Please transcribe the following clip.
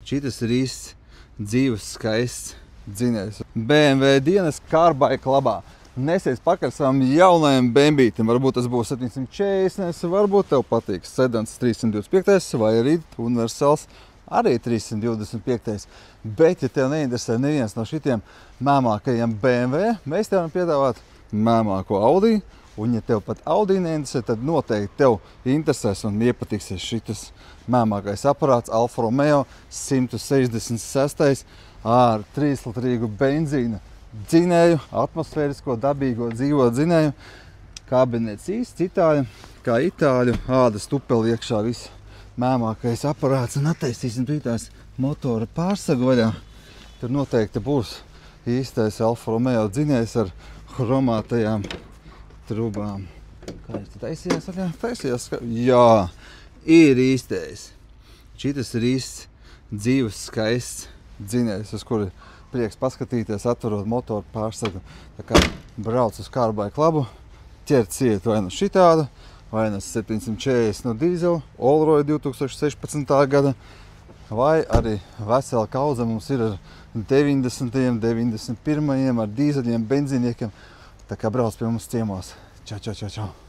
Šitas ir īsts dzīves skaists dzinējs. BMW dienas kārbaiku labā. Nesies pakaļ savam jaunajam bembītim. Varbūt tas būs 740, varbūt tev patīk sedans 325 vai arī universāls arī 325. Bet, ja tev neinteresē neviens no šitiem mēmākajiem BMW, mēs tev varam piedāvāt mēmāko Audi. Un, ja tev pat Audi neinteresē, tad noteikti tev interesēs un iepatiksies šitas mēmākais aparāts Alfa Romeo 166 ar 3-litrīgu benzīna dzinēju, atmosfērisko, dabīgo, dzīvo dzinēju. Kabinets īsts itāļu, kā itāļu, ādas tupeli iekšā viss mēmākais aparāts. Un attaisīsim tūlītās motora pārsagu vaļā. Tur noteikti būs īstais Alfa Romeo dzinējs ar chromātajām trubām. Kā ir te taisījās vaļā? Taisījās? Jā, ir īstais. Šitas ir īsts dzīves skaists dzinējs, uz kuri prieks paskatīties, atverot motoru pārsagu. Tā kā brauc uz kārbaiku labu, ķert ciet vai nu šitādu, vai nu 740 no dīzela, Allroy 2016. gada, vai arī vesela kaudze mums ir ar 90. 91. ar dīzeļiem, benzīniekiem. Tā kā brauc pie mums ciemos. Čau, čau, čau, čau.